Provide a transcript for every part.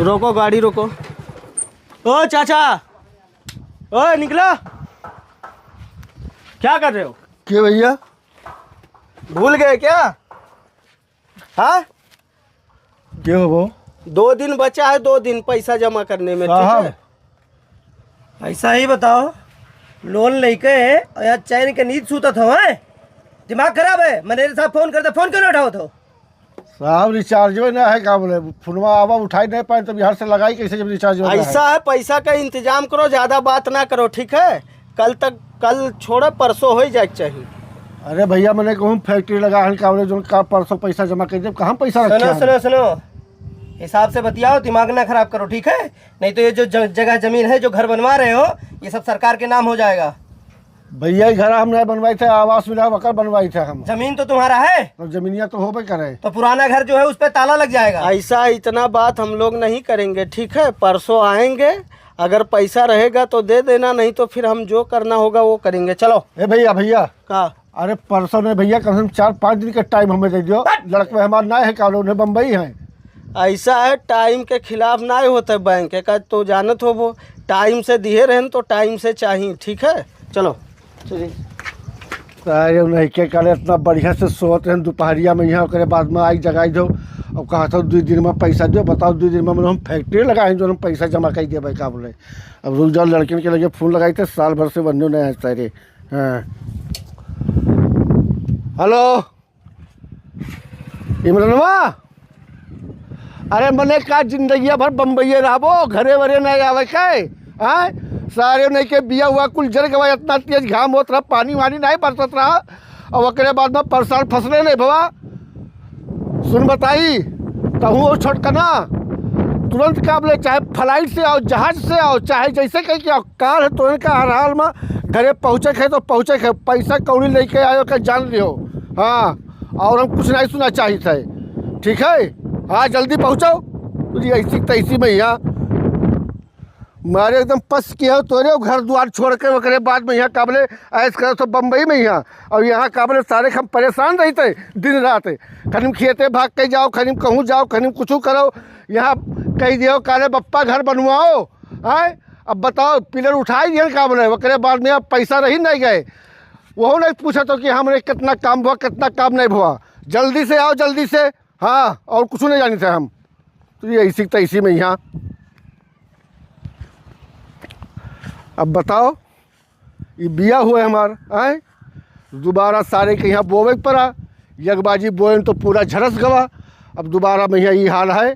रोको गाड़ी रोको। ओ चाचा, ओ निकला, क्या कर रहे हो? क्यों भैया? भूल गए क्या? हाँ, क्यों वो? 2 दिन बचा है, 2 दिन पैसा जमा करने में। ठीक है, ऐसा ही बताओ, लोन लेके या चैन के नींद सूता था? है दिमाग खराब है? मेरे साथ फोन करते, फोन क्यों नहीं उठाओ? तो साहब रिचार्ज में ना है, क्या बोले, फोनवा आवा उठाई नहीं पाए तो बिहार से लगाई कैसे जब रिचार्ज में ऐसा है, पैसा का इंतजाम करो, ज्यादा बात ना करो। ठीक है, कल छोड़ो, परसों हो ही जाए चाहिए। अरे भैया मैंने कहूँ फैक्ट्री लगा है, क्या बोले जो का परसों पैसा जमा कर दे, कहाँ पैसा रखे सुनो हैं? सुनो सुनो, हिसाब से बतियाओ, दिमाग ना खराब करो, ठीक है? नहीं तो ये जो जगह जमीन है, जो घर बनवा रहे हो, ये सब सरकार के नाम हो जाएगा। भैया घर हम नहीं बनवाए थे, आवास मिला वकर बनवाई थे हम। जमीन तो तुम्हारा है, तो जमीनिया तो हो करे। तो पुराना घर जो है उस पे ताला लग जाएगा। ऐसा इतना बात हम लोग नहीं करेंगे। ठीक है, परसों आएंगे, अगर पैसा रहेगा तो दे देना, नहीं तो फिर हम जो करना होगा वो करेंगे। चलो। ए भैया का? अरे परसों ने भैया कम से कम 4-5 दिन का टाइम हमें दे दियो। लड़के हमारे ना है, क्या बोले बम्बई है। ऐसा है, टाइम के खिलाफ ना होता बैंक का, तो जानत हो वो टाइम से दिए रहन तो टाइम से चाहिए। ठीक है, चलो। अरे नहीं के करे, इतना बढ़िया से सोत रहे दोपहरिया में यहाँ, करे बाद में आई जगाई दो। अब कहा था 2 दिन में पैसा दो, बताओ 2 दिन में मतलब हम फैक्ट्री लगाए जो हम पैसा जमा कर दिया भाई, क्या बोले। अब रुक जाओ, लड़कियों के लगे फ़ोन लगाई थे, साल भर से बनने नहीं है सारे। हाँ हेलो इमरानवा, अरे मैंने कहा जिंदगी भर बम्बई रहो, घरे वरे नहीं आवे काय? हाँ सारे नहीं के बिया हुआ कुल जर गवा, इतना तेज घाम होता रहा, पानी वानी नहीं बरसत रहा, और वकरे बाद में परेशान फंसले नहीं भवा। सुन बताई कहूँ और छोटकना तुरंत काबले, चाहे फ्लाइट से आओ, जहाज से आओ, चाहे जैसे कहीं कि कार है तुरंत का हर हाल में घरे पहुँचे है तो पहुँचे है। पैसा कौड़ी लेके आयो के जान लियो। हाँ, और हम कुछ नहीं सुना चाहिए थे। ठीक है, हाँ जल्दी पहुँचो। तुझे ऐसी तैसी में यहाँ मारे एकदम पस किया हो तोरे घर द्वार छोड़ के, वकरे बाद में यहाँ काबले ऐस करो तो बम्बई में यहाँ, और यहाँ काबले सारे हम परेशान रहते दिन रात। खनिम खेते भाग के जाओ, खनिम कहूँ जाओ, खनिम कुछ करो, यहाँ कह दियो काले बप्पा घर बनवाओ। आए अब बताओ, पिलर उठाई दिए काबले, वकरे बाद में अब पैसा रही नहीं गए। वो नहीं पूछा तो कि हमने कितना काम हुआ, कितना काम नहीं हुआ। जल्दी से आओ, जल्दी से। हाँ, और कुछ नहीं जानी थे हम। तो ये ऐसी तैसी में यहाँ अब बताओ, ये बिया हुए हमार आए दोबारा सारे के यहाँ बोवे पड़ा, यगबाजी बोए तो पूरा झरस गवा। अब दोबारा में यहाँ ये हाल है,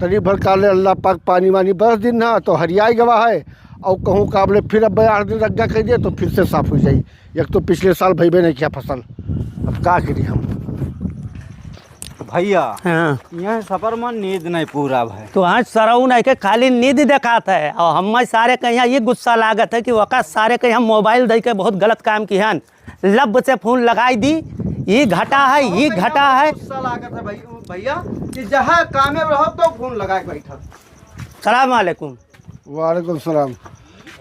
तरी भर काले अल्लाह पाक पानी वानी 10 दिन ना तो हरियाई गवा है, और कहूँ काबले फिर अब 8 दिन रग्गा कर दिए तो फिर से साफ़ हो जाए। एक तो पिछले साल भईबे नहीं किया फसल, अब क्या करिए हम भैया। हाँ, यहाँ सफर में नींद नहीं पूरा भाई। तो आज सराऊ नहीं के खाली नींद दिखाता है, और हम सारे के यहाँ ये गुस्सा लागत है कि वक़्त सारे के यहाँ मोबाइल दे के बहुत गलत काम की हन। लब से फोन लगाई दी, ये घटा है, ये घटा है। गुस्सा लागत है भैया कि जहाँ काम में रहो तो फोन लगा के बैठा। सलाम वालेकुम। वालेकुम सलाम।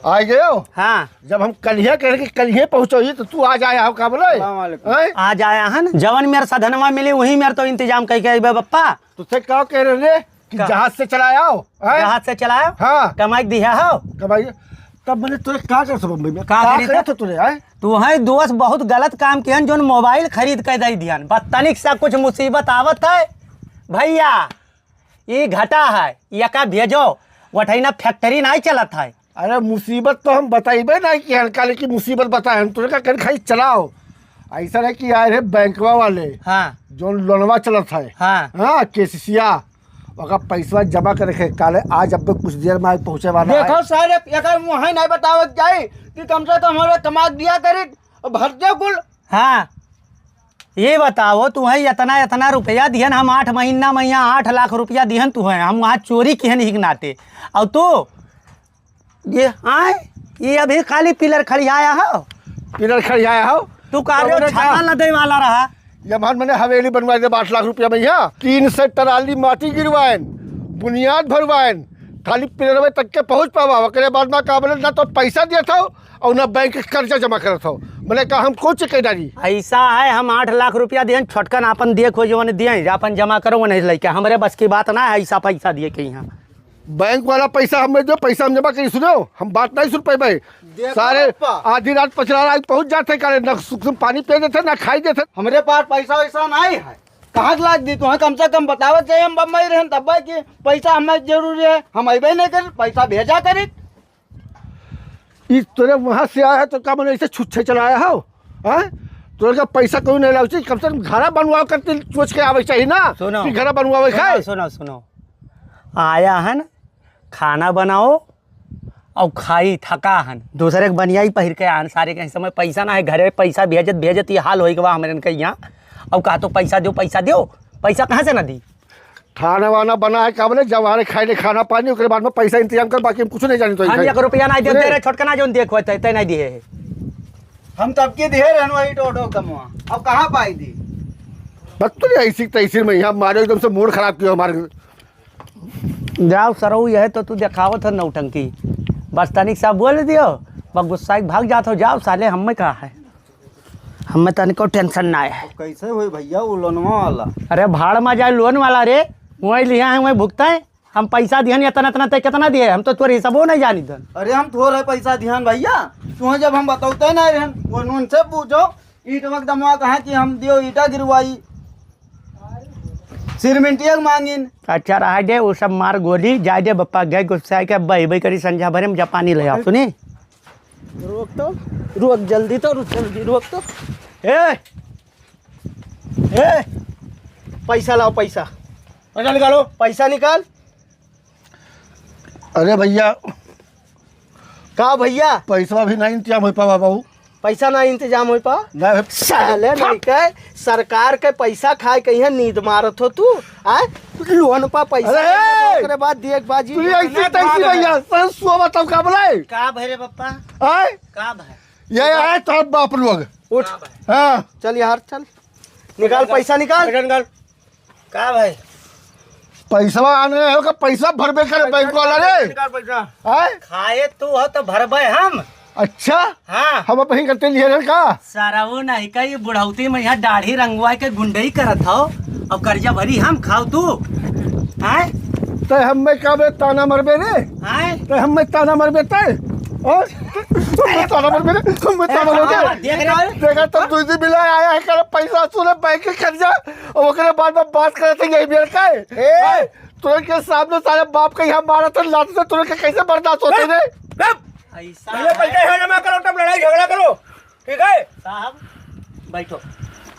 आ गए हो? हाँ, जब हम कलिया कह के कलिया पहुँचो तो तू आ जाए हो, का बोले हैं? आज आया है ना, जवन मेरा साधनवा मिली वही मेरा तो इंतजाम करके आई बप्पा। तुझसे क्या कह रहे रे कि जहाज से चलाया हो? जहाज से चलाया, हाँ कमाई दिया हो। कमाई तब मैंने तुझे क्या कर बम्बई में क्या करी करे थे तुझे? तू है दोस्त बहुत गलत काम किया, जो मोबाइल खरीद कर दे दिया, बदतनीक सा कुछ मुसीबत आवत है भैया। ये घटा है, ये का भेजो, वठैना फैक्ट्री नहीं चलत है। अरे मुसीबत तो हम बताइबे नहीं कि हल्का लेकिन मुसीबत बताए हम तुझे का खाई चलाओ। ऐसा नहीं कि आए रहे बैंकवा वाले, हाँ जो लोनवा चलत है, हाँ केसीसिया, वहाँ पैसा जमा कर रखे काले, आज अब कुछ देर में आज पहुँचे वाला है। देखो सारे अगर वहीं नहीं बतावत जाए कि कम से कम हमारे कमा दिया करे भरते कुल। हाँ, ये बताओ तू है इतना इतना रुपया दिहन, हम 8 महीना में यहाँ 8 लाख रुपया दिहन तू है, हम वहाँ चोरी किहन ही नाते। और तू ये आए ये अभी खाली पिलर खड़ियाया हो, पिलर खड़ियाया हो तू कार्य छाता लदे वाला रहा। यमहन मैंने हवेली बनवाई दे 8 लाख रुपया में, यहाँ 3 से टराली माटी गिरवाएन, बुनियाद भरवाएन, खाली पिलरवे तक के पहुँच पावा। वकरे बाद में काबले ना तो पैसा दिया था और ना बैंक के कर्जा जमा कर था। मैंने कहा हम कौन चीज डाली। ऐसा है, हम 8 लाख रुपया दिए, छोटकन अपन दिए खोजे दिए, अपन जमा करो नहीं लेके, हमारे बस की बात ना है ऐसा पैसा दिए के यहाँ। बैंक वाला पैसा हमें जो पैसा हम जमा करी सुनो हम बात नहीं सुन पाए देखो सारे पप्पा। आधी रात पचरा रात पहुंच जाते करे ना तुम पानी पिए देते ना खाई देते। हमरे पास पैसा वैसा नहीं है। कहाँ के लाज दी तुम्हें कम से कम बतावत चाहिए हम बम्बई रहन तब कि पैसा हमें जरूरी है हम अबे नहीं कर पैसा भेजा करी। इस तोरे वहाँ से आया है तो क्या मैंने ऐसे छुच्छे चलाया हो हैं तोरे का पैसा कोई नहीं लाओ चाहिए कम से कम घरा बनवाओ करते सोच के आवे चाहिए ना सुनो। कि घरा बनवावे खाए। सुनो सुनो आया हन खाना बनाओ और खाई थका हन दूसरे के बनिया ही पहिर के आन सारे के समय पैसा ना है घरे पैसा भेजत भेजत ये हाल होई के बा हमारे के यहाँ अब कहा तो पैसा दो पैसा कहाँ से ना दी। खाना वाना बना है काम जब आ खाए ले खाना पानी उसके बाद में पैसा इंतजाम कर बाकी हम कुछ नहीं जानी तो हम 1 रुपया नहीं दे रहे छोटका ना जो देखो तय नहीं दिए है। हम तब के दिए रहन वही टोटो कमवा अब कहाँ पाई दी। बस तो ऐसी तैसी में यहाँ मारे एकदम से मूड खराब किया हमारे। जाओ सरऊ यह तो तू देखावत है नौटंकी बस तनिक सा बोल दियो बस गुस्सा भाग जात हो जाओ साले हमें कहा है हमें तनिको टेंशन ना है। कैसे हुई भैया वो लोनवा वाला। अरे भाड़ में जाए लोन वाला रे वही लिया है वही भुगता है हम पैसा दिहन इतना इतना तय कितना दिए हम तो तोरे हिसाबो नहीं जानी धन। अरे हम थोड़ा पैसा ध्यान भैया तुम्हें जब हम बताते नहीं रहन वो उनसे पूछो ईट वक्त दमवा कहा कि हम दियो ईटा गिरवाई सिरमेंटिया मांगिन। अच्छा रहा दे वो सब मार गोली जाए दे बप्पा गए गुस्सा के बही करी संझा भरे में जापानी ले आओ सुनी रुक जल्दी तो रुक तो ए पैसा लाओ पैसा निकालो पैसा निकाल। अरे भैया का भैया पैसा भी नहीं इंतजाम हो पावा बाबू पैसा ना इंतजाम हो पा नहीं साले नहीं के सरकार के पैसा खाए कहीं नींद मारत हो तू आए लोन पा पैसा अरे! ओकरे बाद देख बाजी तू ऐसी तैसी भैया सर सो बताओ का बोले का भरे बप्पा आए का भरे ये आए तो बाप लोग उठ हाँ चल यार चल निकाल पैसा निकाल का भाई पैसा आने हो का पैसा भरबे करे बैंक वाला रे आए खाए तू हो तो भरबे हम अच्छा हाँ हम अपनी करते लिए रे का सारा वो नहीं कही बुढ़ौती में यहाँ दाढ़ी रंगवा के गुंडई करत हो अब कर्जा भरी हम खाओ तू आए तो हम में का बे ताना मरबे रे आए तो हम में ताना मरबे ते और ताना मरबे रे हम में ताना मरबे देख रहे देखा तो दूसरी बिला आया है कर पैसा सुने बैंक के कर्जा और ओकरे बाद में बात करे थे यही बेर का है तुरंत के सामने सारे बाप का यहाँ मारा तो लात से तुरंत के कैसे बर्दाश्त होते रे ऐसा पहले पैसा जमा करो तब लड़ाई झगड़ा करो ठीक है साहब बैठो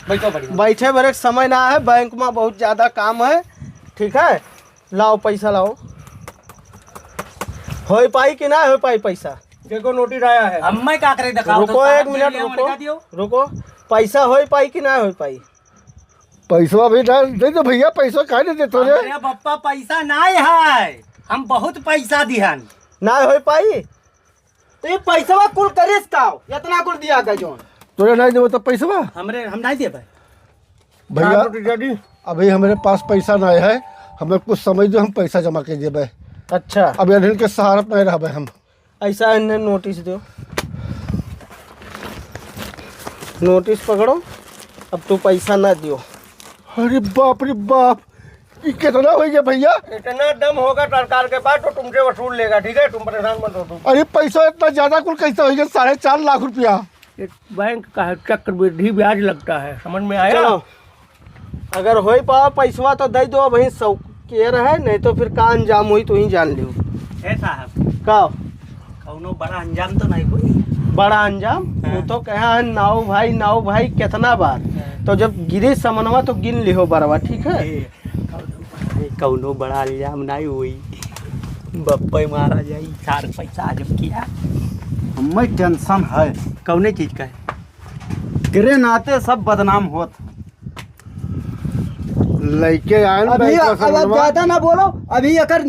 बैठो बढ़िया बैठे बड़े समय ना है बैंक में बहुत ज़्यादा काम है ठीक है लाओ पैसा लाओ हो पाई कि ना हो पाई पैसा देखो नोटिस आया है हम मैं का करे दिखाओ रुको 1 मिनट रुको पैसा हो पाई कि ना हो पाई पैसा भी डाल दे दो भैया पैसा काहे नहीं देते रे अरे बप्पा पैसा नहीं है हम बहुत पैसा दिहन ना हो पाई तो ये पैसा कुल करिस का इतना कुल दिया का जोन तोरे नहीं देबो तो पैसा हमरे हम नहीं देबे भैया अभी हमारे पास पैसा नहीं है हमें कुछ समझ दो हम पैसा जमा के देबे। अच्छा अब इन्हें के सहारा पे नहीं रहबे हम ऐसा इन्हें नोटिस दो नोटिस पकड़ो अब तू पैसा ना दियो। अरे बाप ये कितना हो गया भैया इतना दम होगा सरकार के पास तो तुमसे वसूल लेगा ठीक है तुम परेशान मत हो तुम। अरे पैसा इतना ज्यादा कुल कैसे हो गया 4.5 लाख रुपया बैंक का है, चक्रवृद्धि ब्याज लगता है समझ में आया। चलो अगर हो पाओ पैसवा तो दे दो वही सौ केयर है नहीं तो फिर का अंजाम हुई तो ही जान लियो। ए साहब का कौनो बड़ा अंजाम तो नहीं हुई बड़ा अंजाम वो तो कहा है नाव भाई कितना बार तो जब गिरे समनवा तो गिन लिहो बरवा ठीक है। कौनो बड़ा अंजाम नहीं हुई बप्पे मारा जाई सार पैसा जब किया हमें टेंशन है कौने चीज का है गिरे नाते सब बदनाम होत। लड़के आए अभी अब ज्यादा ना बोलो अभी अगर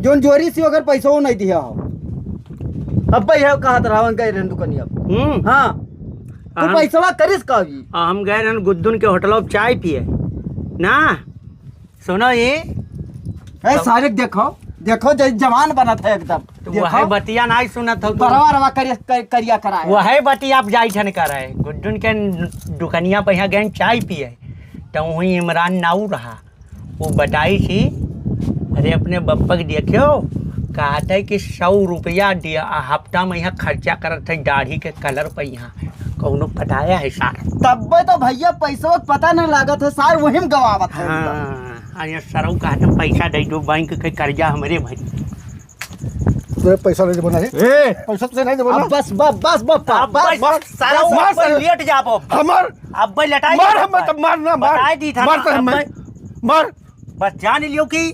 जोन जोरी से अगर पैसा नहीं दिया हो अब भाई है कहा रावण का रहन दुकानिया हाँ तो हम- पैसा करिस का अभी हम गए रहन गुद्दुन के होटल में चाय पिए ना सुनो ये है सारे देखो जवान बना था एकदम तो वह बतिया नहीं सुनत हो बरवा रवा करिया कराया वह बतिया आप जाई छन कर रहे गुड्डुन के दुकनिया पे यहाँ गए चाय पिए तो वहीं इमरान नाऊ रहा वो बताई थी अरे अपने बप्पा के देखियो कहते है कि 100 रुपया दिया हफ्ता में यहाँ खर्चा करत है दाढ़ी के कलर पर यहाँ कौनो पटाया है सार। तब तो भैया पैसा पता न लागत है सार वही में गवावत है। हाँ अरे सरऊ कहते पैसा दे दो बैंक के कर्जा हमारे भरी। तेरे पैसा नहीं देना है ए पैसा से नहीं देना। बस बस बस बस सरऊ मार, पर लेट जाबो हमर अब लटाई मार हम तब मार ना मार बताई दी था मार मार बस जान लियो कि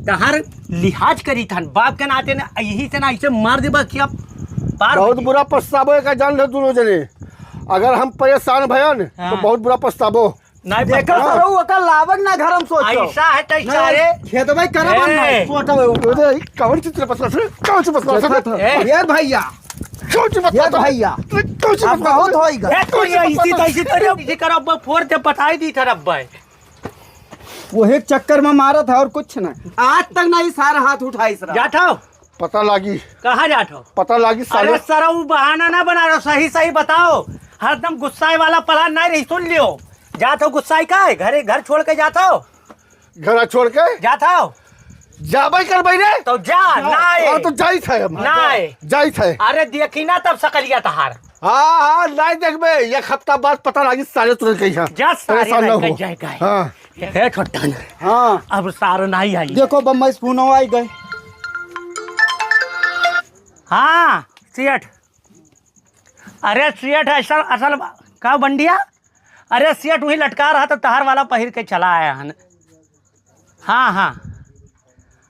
तहर लिहाज करी था बाप के नाते ने यही से ना ऐसे मार देबा कि अब पार बहुत बुरा पछतावो का जान ले दोनों जने। अगर हम परेशान भयन तो बहुत बुरा पछतावो। नहीं देखो सर वो का लावक ना घर हम सोचो ऐसा है तो सारे खेत भाई करब ए। सोचो अरे कौन सी तरह पछता कौन सी पछता ये भैया कौन सी ये भैया कौन सी अब बहुत होएगा। ए तो ये इसी तैसी तरह इसी करब फोर ते बताई दी था रब्बा वही चक्कर में मारा था और कुछ ना आज तक नहीं सारा हाथ उठाई सर। जाठो पता लागी कहाँ जाठो पता लागी साले अरे सरऊ बहाना ना बना रहो सही सही बताओ हरदम गुस्साए वाला प्लान नहीं रही सुन लियो जातो गुस्साई का है घरे घर छोड़ के जाता हो घर छोड़ के जाता हो जाबे कर भाई रे तो जा नाए तो जाई था हम नाए जाई था। अरे देखी ना तब सकलिया तहार हाँ नहीं देखबे एक हफ्ता बाद पता लागी साले तुरंत कहीं जा सारे परेशान ना नहीं हो। जाएगा हाँ हे छोटा न हाँ अब सार नहीं आई देखो बम्बई से फोन आई गए। हाँ सेठ अरे सेठ असल असल का बंडिया अरे सेठ वही लटका रहा तो तहार वाला पहिर के चला आया हन। हाँ हाँ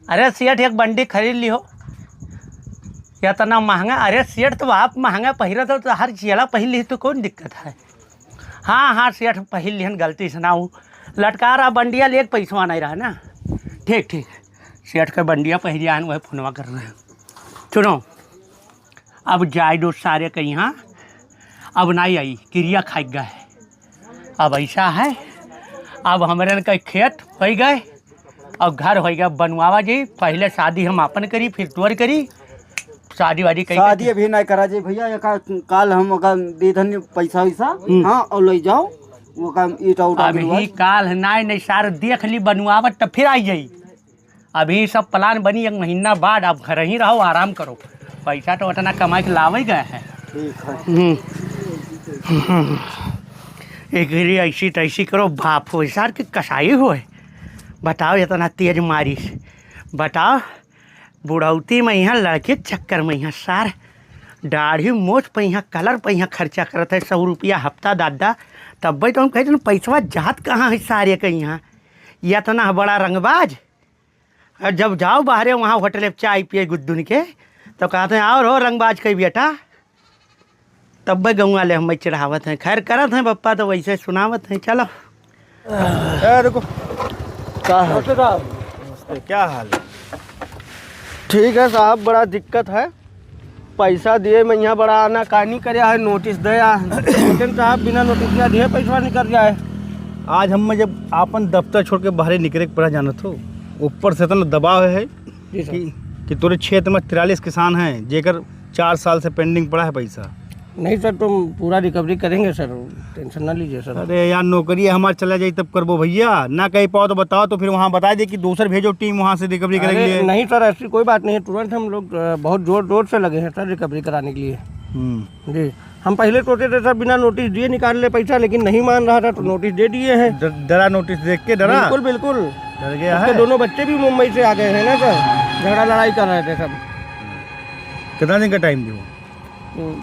अरे सेठ एक बंडी खरीद ली हो या इतना महंगा। अरे सेठ तो आप महंगा पहिरा तो हर चेला पहिर ली तो कौन दिक्कत है। हाँ हाँ सेठ पहिर लिहन गलती से ना वो लटका रहा बंडिया ले पैसा नहीं रहा ना। ठीक ठीक सेठ का बंडिया पहिरिया वह फोनवा कर रहे हैं। सुनो अब जाए दो सारे के यहाँ अब नहीं आई क्रिया खाई गए। अब ऐसा है अब हमारे का खेत हो गए और घर हो गया बनवावा जी। पहले शादी हम अपन करी फिर तोर करी शादी वादी करी शादी अभी नहीं करा जी भैया काल हम दे धन पैसा वैसा हाँ और ले जाओ वो का ईटा उठा अभी काल नहीं सार देख ली बनवावट तो फिर आई जाई। अभी सब प्लान बनी 1 महीना बाद अब घर ही रहो आराम करो। पैसा तो उतना कमाई के लावे गए हैं। ठीक है एक ऐसी तैसी करो बाप हो सार के कसाई हो बताओ इतना तेज मारिश बताओ बुढ़ौती में यहाँ लड़के चक्कर में यहाँ सार दाढ़ी मोछ पे यहाँ कलर पे यहाँ खर्चा करता है 100 रुपया हफ्ता दादा। तब भाई तो हम कहते पैसा जात कहाँ है सारे के यहाँ ये इतना बड़ा रंगबाज। और जब जाओ बाहरे वहाँ होटल में चाय पिए गुद्दुन के तो कहते हैं और हो रंगबाज के बेटा। तब भाई गौवा ले हम चढ़ावत हैं खैर करत हैं पप्पा तो वैसे सुनावत हैं। चलो रुको क्या है क्या हाल है। ठीक है साहब बड़ा दिक्कत है पैसा दिए मैं यहाँ बड़ा आना कानी करे है नोटिस दया लेकिन साहब बिना नोटिस दिया दिए पैसा निकल जाए। आज हम जब आपन दफ्तर छोड़ के बाहर निकले के पड़ा जाना तो ऊपर से इतना दबाव है कि तोरे क्षेत्र में 43 किसान हैं जेकर 4 साल से पेंडिंग पड़ा है पैसा। नहीं सर तुम पूरा रिकवरी करेंगे सर टेंशन ना लीजिए सर। अरे यार नौकरी हमारे चला जाए तब करबो भैया ना कहीं पाओ तो बताओ तो फिर वहाँ बता दे कि दूसर भेजो टीम वहाँ से रिकवरी अरे करेंगे। नहीं सर ऐसी कोई बात नहीं है तुरंत हम लोग बहुत जोर से लगे हैं सर रिकवरी कराने के लिए। जी हम पहले सोचे थे सर बिना नोटिस दिए निकाल ले पैसा लेकिन नहीं मान रहा था तो नोटिस दे दिए हैं। डरा नोटिस देख के डरा बिल्कुल बिल्कुल डर गया उसके है। दोनों बच्चे भी मुंबई से आ गए हैं ना सर झगड़ा लड़ाई कर रहे थे सब। कितना दिन का टाइम दो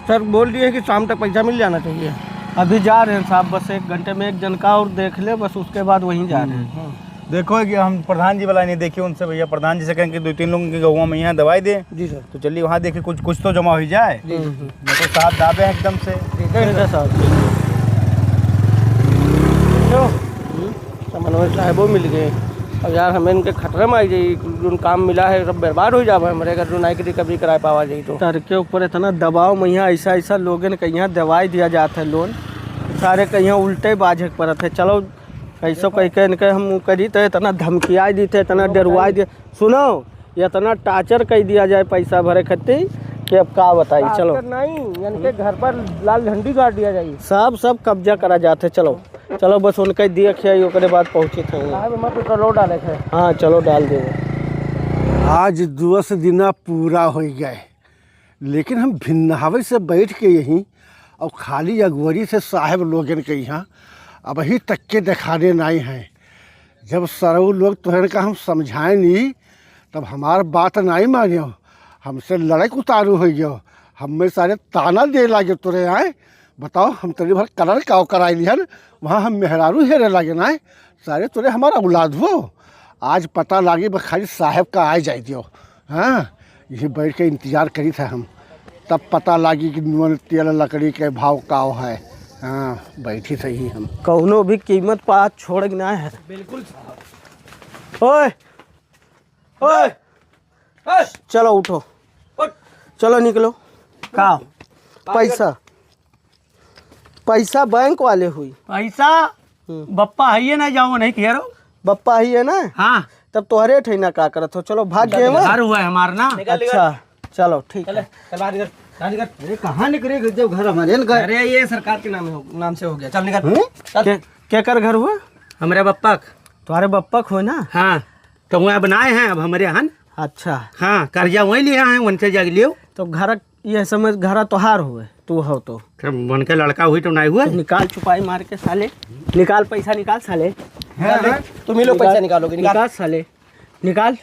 सर बोल दिए कि शाम तक पैसा मिल जाना चाहिए। अभी जा रहे हैं साहब बस 1 घंटे में एक जन का और देख ले बस उसके बाद वहीं जा रहे हैं। देखो कि हम प्रधान जी वाला नहीं देखिए उनसे भैया प्रधान जी से कहें कि 2-3 लोगों के गौवा में यहाँ दवाई दे जी सर तो चलिए वहाँ देखिए कुछ तो जमा हो जाए। मैं तो साहब दाबे हैं एकदम से। ठीक है साहब समन्वय साहबों मिल गए। अब यार हमें इनके खतरे में आई जाइए जो काम मिला है सब बर्बाद हो जाए हमारे अगर जो नाई की रिकवरी करा पावा जाए तो। सर के ऊपर इतना दबाव में यहाँ ऐसा लोगन के यहाँ दवाई दिया जाता है लोन सारे के यहाँ उल्टे बाझक पड़त है। चलो ऐसा कह के इनके हम करी तो इतना धमकिया दी थे इतना डरवा दिया सुनो इतना टार्चर कर दिया जाए पैसा भरे खातिर कि अब का बताइए। चलो नहीं यानी कि घर पर लाल झंडी गाड़ दिया जाइए। सब कब्जा करा जाते। चलो चलो बस उनके देखिए ओकरे बाद पहुँचे थे। साहब हमारे पेट्रोल डाले थे। हाँ चलो डाल देंगे। आज 10 दिन पूरा हो गए, लेकिन हम भिन्नावे से बैठ के यहीं और खाली अगवरी से साहब लोगन के यहाँ अब ही तक के दिखाने नहीं हैं। जब सरऊ लोग तुहर का हम समझाए नहीं तब हमार बात नहीं मानियो, हमसे लड़ाई उतारू हो गयो, हमें सारे ताना दे लागे तुरे आए। बताओ हम तेरी भर कलर का कराई लिहन, वहाँ हम मेहरारू हेरे लागे ना सारे तुरे हमारा औलाद हो। आज पता लागी बस खाली साहब का आए जाए दियो। हाँ यही बैठ के इंतज़ार करी था हम, तब पता लागी कि नून तेल लकड़ी के भाव का है। हाँ बैठी सही हम। कौनो भी कीमत पर छोड़ ना है। बिल्कुल। ओए ओए चलो उठो, चलो निकलो। का पैसा पैसा बैंक वाले हुई। पैसा बप्पा है ना, जाओ नहीं कह रहो। बप्पा ही है ना, हाँ तब तुम्हारे ठेना का करत हो। चलो भाग गए मैं। घर हुआ है हमारा ना। अच्छा चलो ठीक है। अरे कहाँ निकले जब घर हमारे घर? अरे ये सरकार के नाम से हो गया। चल निकल। क्या कर घर हुआ? हमारे बप्पा तुम्हारे बप्पा को ना। हाँ तो वहाँ बनाए हैं अब हमारे यहाँ। अच्छा हाँ कर्जा वही लिया है, उनसे जाग लियो। तो घर ये समझ घर तोहार हुए, तू हो तो बन के लड़का हुई तो नहीं हुआ। तो निकाल छुपाई मार के साले, निकाल पैसा निकाल साले। तुम ही लोग पैसा निकालोगे। निकाल साले, निकाल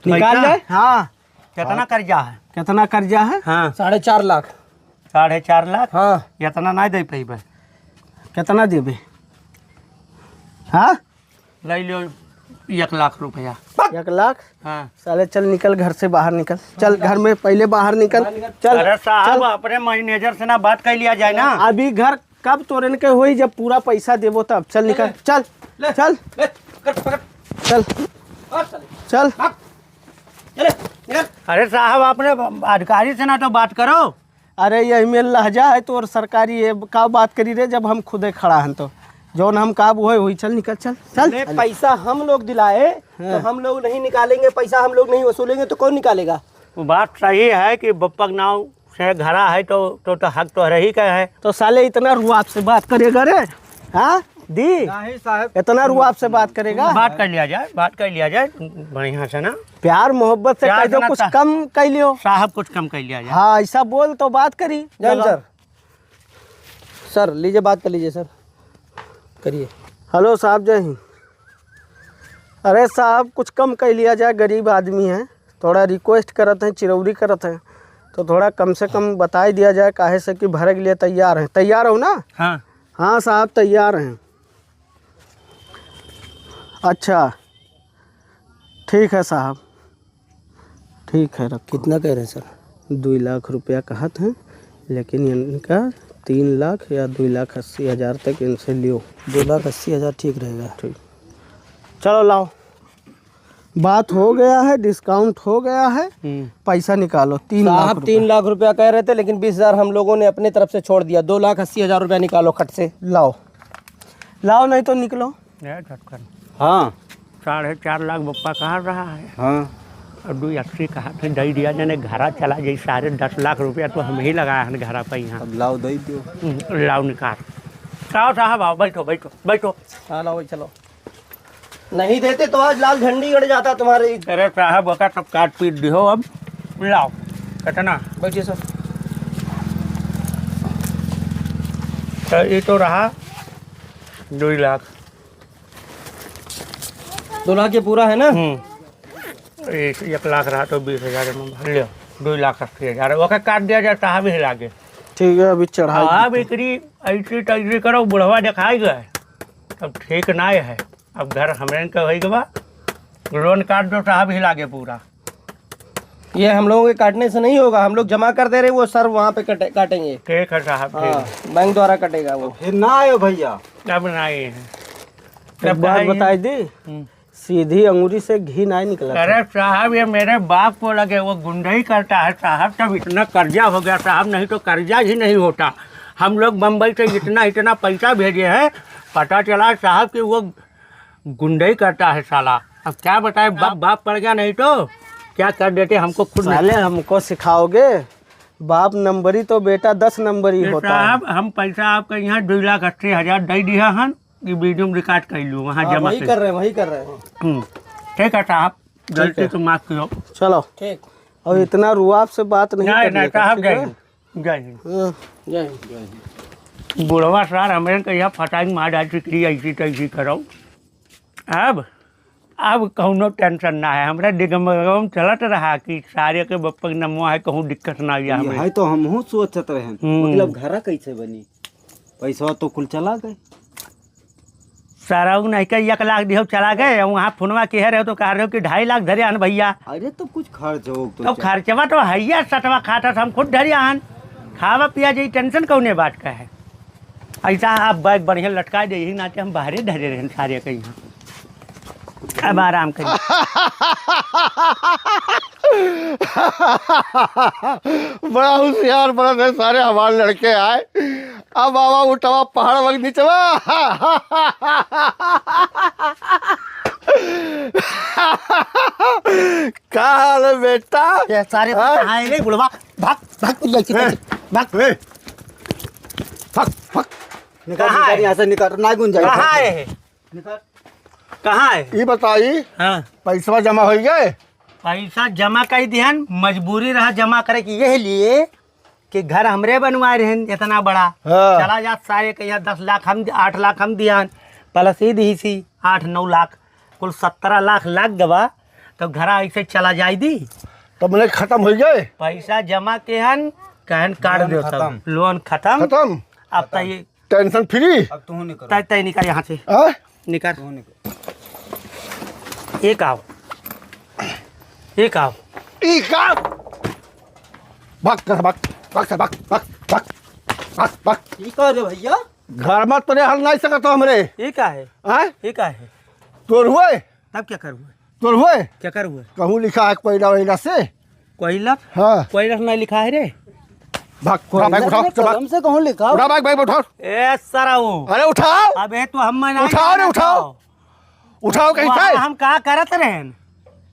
निकाल ले। हाँ कितना कर्जा है? कितना कर्जा है? हाँ 4.5 लाख। 4.5 लाख। हाँ इतना नहीं दे पाइबे। कितना देबे? हाँ ले लियो 1 लाख रुपया। 1 लाख? हाँ साले चल निकल घर से बाहर निकल, चल घर में पहले बाहर निकल। चल अरे साहब अपने मैनेजर से ना बात कर लिया जाए ना। अभी घर कब तोड़ने के हुई, जब पूरा पैसा देबो तब। चल निकल, चल चल चल चल। अरे साहब अपने अधिकारी से ना तो बात करो। अरे यही में लहजा है तो, और सरकारी है का बात करी रे, जब हम खुदे खड़ा हैं तो जौन हम काब हुए हुई। चल निकल, चल चल। पैसा हम लोग दिलाए तो हम लोग नहीं निकालेंगे, पैसा हम लोग नहीं वसूलेंगे तो कौन निकालेगा? वो बात सही है कि बप्पा के नाव से घरा है तो हक तो रही का है। तो साले इतना रुआब से बात करेगा रे? हाँ दी नहीं साहब, इतना रुआब से बात करेगा? बात कर लिया जाए, बात कर लिया जाए बढ़िया से ना। प्यार मोहब्बत से प्यार कह दो, से कुछ ना कम कर लियो। साहब कुछ कम कर लिया जाए। हाँ ऐसा बोल तो बात करी। जान सर लीजिए, बात कर लीजिए सर, करिए। हेलो साहब, जय हिंद। अरे साहब कुछ कम कर लिया जाए, गरीब आदमी है, थोड़ा रिक्वेस्ट करते हैं, चिरौरी करते हैं, तो थोड़ा कम से कम बता दिया जाए, काहे से कि भरे के लिए तैयार हैं। तैयार हो ना? हाँ हाँ साहब तैयार हैं। अच्छा ठीक है साहब, ठीक है रख। कितना कह रहे हैं सर? 2 लाख रुपया कहत हैं, लेकिन इनका 3 लाख या 2,80,000 तक इनसे लियो। 2,80,000 ठीक रहेगा। ठीक, चलो लाओ, बात हो गया है, डिस्काउंट हो गया है, पैसा निकालो। 3 लाख साहब 3 लाख रुपया कह रहे थे, लेकिन 20,000 हम लोगों ने अपने तरफ से छोड़ दिया। 2,80,000 रुपया निकालो खट से। लाओ लाओ, नहीं तो निकलो। हाँ 4.5 लाख बप्पा कहा रहा है, हाँ और 2,80 कहा था दे दिया जाने। घरा चला जाए 10.5 लाख रुपया तो हम ही लगाया है घरा पे यहाँ। अब लाओ दे दो। लाओ निकाल। आओ साहब आओ, बैठो बैठो बैठो। हाँ लाओ चलो, नहीं देते तो आज लाल झंडी गड़ जाता तुम्हारे। अरे साहब बका सब काट पीट दियो, अब लाओ। कितना? बैठिए सर। तो ये तो रहा 2 लाख। 2 लाख ये पूरा है ना? 1 लाख रहा तो 20,000 में भर लियो। 2,80,000 ओके काट दिया जाए साहब ही लागे। ठीक है, अभी चढ़ाई। अब इतनी ऐसी तैसी करो, बुढ़वा दिखाई गए, अब ठीक ना है। अब घर हमें कही गवा, लोन काट दो साहब ही लागे पूरा। ये हम लोगों के काटने से नहीं होगा, हम लोग जमा कर दे रहे हैं, वो सर वहाँ पे काटेंगे। ठीक है साहब, हाँ ठीक बैंक द्वारा कटेगा वो। फिर ना आयो भैया। है। अब ना ये है। एक बात बताई दी, सीधी अंगूरी से घी नहीं निकला। अरे साहब ये मेरे बाप को लगे वो गुंडई करता है साहब, तब इतना कर्जा हो गया साहब, नहीं तो कर्जा ही नहीं होता। हम लोग बम्बई से इतना पैसा भेजे हैं, पता चला साहब कि वो गुंडई करता है साला। अब क्या बताए, बाप पड़ गया, नहीं तो क्या कर देते हमको खुद। साले हमको सिखाओगे? बाप नंबरी तो बेटा 10 नंबरी होता है। साहब हम पैसा आपका यहाँ 2,80,000 दे दिया हन, ये वीडियो में रिकॉर्ड कर लूँ वहाँ जमा वही कर रहे हैं, वही कर रहे हैं। ठीक है साहब, गलती तो माफ करो। चलो ठीक। और इतना रुआब से बात नहीं नहीं करने नहीं का, साहब, ठीक जय है? हिंद, जय हिंद। हाँ। जय हिंद, जय हिंद। बुढ़वा सर हमें कहिया फटाक मार डाल चिकरी ऐसी तैसी करो। अब कौनो टेंशन ना है, हमरा दिगम चलत रहा कि सारे के बप्पा के नमवा है, कहूँ दिक्कत ना आया हमें। यही तो हमहू सोचत रहे मतलब घरा कैसे बनी पैसा तो कुल चला गए सारा नहीं के 1 लाख दिहो चला गए, वहाँ फोनवा कह रहे हो तो कह रहे हो कि 2.5 लाख धरे आन भैया। अरे तो कुछ खर्च हो तो खर्चवा तो हैया सटवा खाता था, हम खुद धरे आन खावा पिया जाई, टेंशन कौने बात का है। ऐसा आप बैग बढ़िया लटका दे, यही नाते हम बाहरे धरे रहे सारे कहीं। अब आराम करिए। बड़ा होशियार बड़ा थे सारे हमारे लड़के आए। अब बाबा उठवा पहाड़ वक्त नीचवा। का हाल है बेटा? ये सारे कहाँ रे बुढ़वा, भाग भाग तू जल्दी से, भाग। ए, फक फक निकाल कहाँ है? यहाँ से निकाल ना गुंजाइश कहाँ है? कहाँ है? ये बताई हाँ, पैसा जमा हो गए? पैसा जमा कर दिहन, मजबूरी रहा जमा करे कि यही लिए कि घर हमरे बनवाए रहन इतना बड़ा। हाँ। चला जा सारे कहिया 10 लाख हम 8 लाख हम दियान, प्लस ही दी सी 8-9 लाख, कुल 17 लाख लग गवा। तो घर ऐसे चला जाई दी, तो मैंने खत्म हो गए? पैसा जमा केहन कहन काट दो, सब लोन खत्म। खत्म? अब तय टेंशन फ्री? अब तू निकल तय तय निकाल यहाँ से, हाँ? निकाल एक आओ, एक आओ। ई का भाग कर भाग भाग कर भाग भाग भाग भाग भाग। की कह रहे भैया घर में तो हल नहीं सकता हमरे। ये क्या है? हाँ? ये क्या है? तोर हुए? तब क्या करूँ? तोर हुए? क्या करूँ? कहूँ लिखा है कोयला वैला से? कोयला? हाँ। कोयला नहीं लिखा है रे। भाग उठा बैग उठाओ, चल भाग। कलम से कहूँ लिखा उठा बैग उठाओ। ए सराऊ, अरे उठाओ अबे तो हम नहीं उठाओ रे, उठाओ। उठाओ कहीं वहाँ से। हम का करत रहें?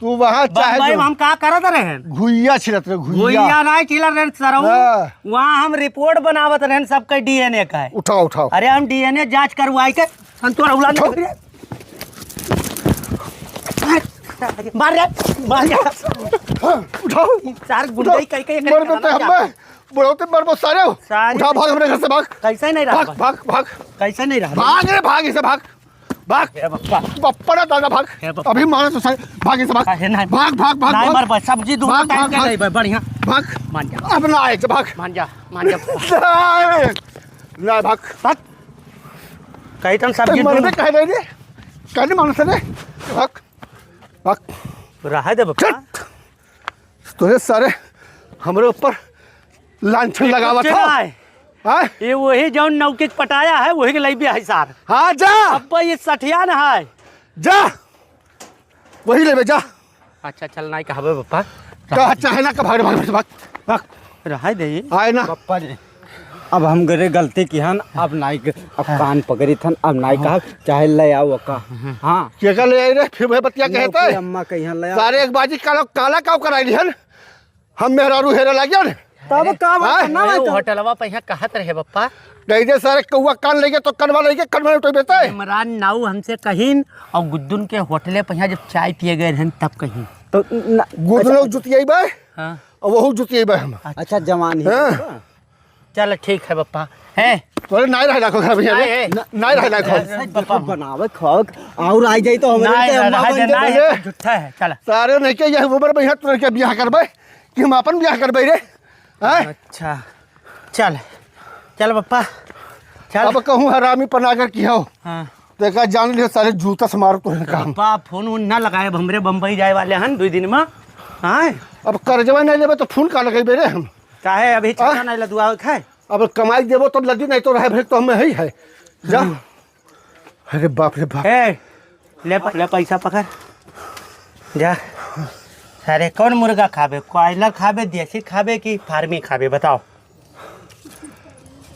तू वहाँ चाहे बम्बई में जो हम का करत रहें? घुइया छिलत रहे घुइया। भैया नहीं चिल्ला रहे सराऊ, हाँ। वहाँ हम रिपोर्ट बनावत रहें सबके डीएनए का है। उठाओ उठाओ। अरे हम डीएनए जांच करवाई के हम तो उला उठाओ। मार रे, मार रे। हाँ, उठाओ। चार गुंडई कई कई मर देते हमें बुढ़ौते मर बहुत सारे हो। सारे- उठा भाग अपने घर से भाग। कैसे नहीं रहा? भाग भाग भाग कैसे नहीं रहा? भाग रे भाग इसे भाग भाग। बप्पा ना दादा भाग। हे बप्पा। अभी मारे तो सारे भाग इसे भाग अरे नहीं। भाग भाग भाग नहीं मर भाग भाई, सब्जी दूध भाग, टाइम भाग, के भाग। नहीं भाई, बढ़िया भाग। मान जा, अब ना आए भाग। मान जा, मान जा। ना भाग। भाग। कहीं तो सब्जी मन दूध में कह रहे रे कहने मानो से रे भाग भाग। रहा दे बप्पा। तुझे सारे हमारे ऊपर लांछन लगावा कुछ था। ना है। हाँ? ये वही जो नौके पटाया है वही के लइबे है सार। हाँ जा अब ये सठिया न है। जा वही ले जा। अच्छा चल नहीं कहबे बप्पा, कहा चाहे ना का भाग भाग भाग भाग। रहा दे। आए ना पप्पा जी अब हम गरे गलती की हन अब नाई अब कान पकड़ी थन अब नाई कहा चाहे ले आओ का हाँ क्या कर ले आई रे फिर वही बतिया कहते नौकी अम्मा कहीं ले आओ सारे एक बाजी काला काला काव कराई हन हम मेहरारू हेरे लागियन। तब का हाँ? करना है तो होटलवा पे यहाँ कहत रहे बप्पा, नहीं दे सारे कौआ कान लेके तो कनवा लेके कनवा तो बेटा है। इमरान नाऊ हमसे कहीं और गुद्दुन के होटले पे यहाँ जब चाय पिए गए हैं तब कहीं। तो न- गुदनो जुतियाई बे हाँ और वहू जुतियाई बे हम। अच्छा जवान ही हाँ। चल ठीक है बप्पा है। तोरे नाई रह लाखो घर भैया रे नाई रह लाखो। बप्पा बनावे खाओ और आ जाई तो हमरे के अम्मा बन के नहीं। नहीं झूठा है। चल सारे नहीं के यह उम्र में यहाँ तुरंत के ब्याह करबे कि हम अपन ब्याह करबे रे हैं? अच्छा चल चल बप्पा चल। अब कहूँ हरामी पना कर किया हो हाँ देखा जान लियो सारे जूता से मारो तो काम। बप्पा फोन उन ना लगाए, अब हमरे बम्बई जाए वाले हैं 2 दिन में। हाँ अब कर्जवा नहीं लेबे तो फोन का लगेबे रे हम। चाहे अभी छाता नहीं लदुआ खाए। अब कमाई देबो तब लदी नहीं तो रहे भरे तो हमें ही है जा। अरे बाप रे बाप। ए ले पैसा पकड़ जा। अरे कौन मुर्गा खाबे, कॉयलर खाबे, देसी खाबे कि फार्मी खाबे बताओ।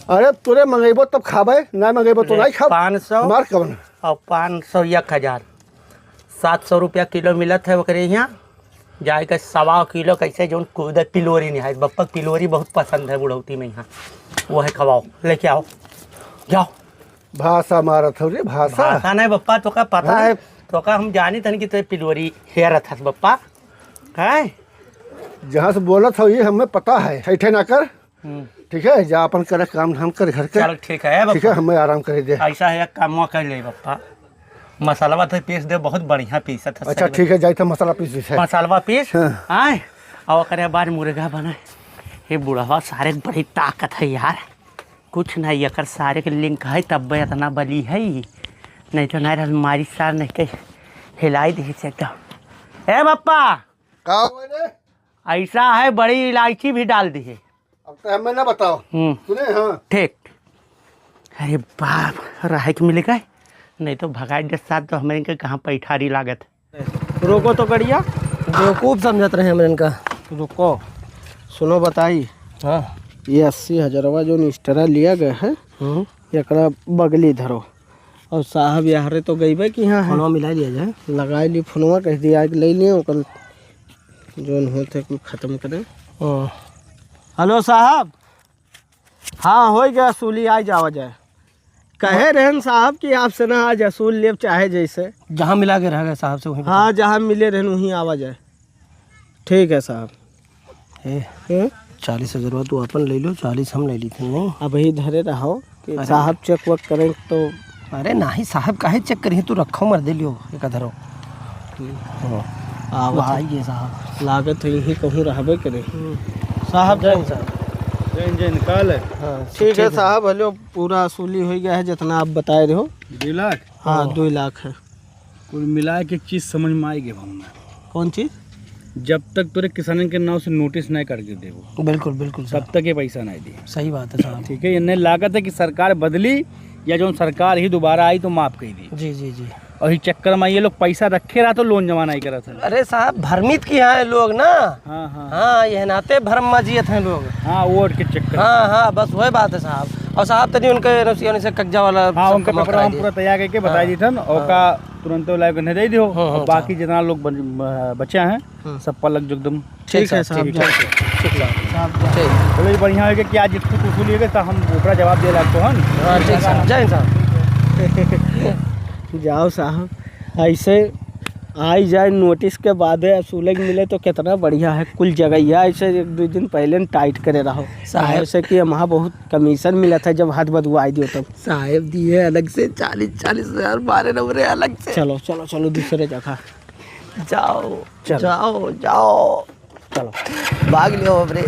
अरे तोरे मंगेबो तब खाबे ना मंगेबो तो नहीं खाब। 500 मार कवन और 500 1000 700 रुपया किलो मिलत है ओकरे यहाँ जाए के 1.25 किलो कैसे जो कूद पिलोरी नहीं है बप्पा, पिलोरी बहुत पसंद है बुढ़ौती में यहाँ, वो है खवाओ लेके आओ जाओ। भाषा मारत हो रे भाषा। भाषा नहीं बप्पा तो का पता है तो का हम जानी तन कि तो पिलवरी हेयर था बप्पा है। जहाँ से बोला था ये हमें पता है, ऐठे ना कर, ठीक है, जा अपन करे काम धाम कर घर के, चल ठीक है ठीक है, हमें आराम करे दे। ऐसा है काम कर ले बप्पा, मसाला तो पीस दे, बहुत बढ़िया पीसा था। अच्छा ठीक है, जाए तो मसाला पीस दे, मसाला पीस हाँ। आए और करे बाद मुर्गा बनाए। ये बुढ़वा सारे बड़ी ताकत है यार, कुछ नहीं अकर सारे के लिंक है तब इतना बली है, नहीं तो नहीं हमारी सार नहीं के हिलाई दी से एकदम। ए बप्पा का हुआ रे? ऐसा है बड़ी इलायची भी डाल दी है। अब तो हमें ना बताओ, सुने? हाँ ठीक। अरे बाप रहे के मिलेगा, नहीं तो भगाई के साथ तो हमें इनके कहाँ पैठारी लागत। रोको तो करिया, बेवकूफ़ समझत रहे हमरे इनका। रुको सुनो बताई। हाँ ये 80,000 जो निस्टरा लिया गया है, एकरा बगली धरो और साहब यारे तो गई कि यहाँ है, फोनवा मिला लिया जाए। लगाई ली फोनवा, कह दिया ले लिए ओकर जोन होते कुछ ख़त्म करें। हेलो साहब, हाँ हो गया असूली, आ जावा जाए। कहे रहन साहब कि आपसे ना आज असूल ले चाहे जैसे, जहाँ मिला के रह गए साहब से वहीं। हाँ जहाँ मिले रहन वहीं आवा जाए। ठीक है साहब। 40,000 तो अपन ले लो, 40 हम ले ली थे। नहीं अब ही धरे रहो कि साहब चेक वक करें तो। अरे नहीं साहब काहे चेक करिए, तू रखो मर दे लियो एक धरो। आइए साहब, लागत यही कहूँ रहबे करे साहब। जय निकाल है। हाँ ठीक है साहब, हेलो पूरा असूली हो गया है जितना आप बताए रहे हो। 2 लाख। हाँ 2 लाख है। कुल मिला के एक चीज़ समझ में आएगी भावना, कौन चीज़? जब तक तुरे किसानन के नाव से नोटिस नहीं करके देवो बिल्कुल बिल्कुल तब तक ये पैसा नहीं दिए। सही बात है साहब। ठीक है, इन्हें लागत है कि सरकार बदली या जो सरकार ही दोबारा आई तो माफ कर दी, जी जी जी। और इस चक्कर में ये लोग पैसा रखे रहा तो लोन जमा नहीं करा था। अरे साहब भ्रमित किया है लोग ना। हाँ हाँ हाँ ये नाते भ्रम मजियत हैं लोग। हाँ, वोट के चक्कर। हाँ हाँ बस वही बात है साहब। और साहब तनी उनके रसिया से कब्जा वाला हाँ, सब उनका कमा पेपर करा हम दिए। पूरा तैयार करके बता दी थन, और का तुरंत लाइव करने दे दियो। हाँ, और बाकी जितना लोग बच्चे हैं सब पलक जो एकदम ठीक है साहब। ठीक ठीक। बोले बढ़िया है कि आज जितनी वसूली है तो हम ऊपरा जवाब दे लागतो हन। हाँ ठीक साहब, जय हिंद साहब। जाओ साहब, ऐसे आई जाए नोटिस के बाद असूलग मिले तो कितना बढ़िया है। कुल जगह ऐसे 1-2 दिन पहले टाइट करे रहो साहब। ऐसे कि वहाँ बहुत कमीशन मिला था जब हाथ बदवाई दियो तब। साहब दिए अलग से 40,000 12 नंबर अलग से। चलो चलो चलो दूसरे जगह जाओ चलो। जाओ जाओ चलो। भाग लियो अपने।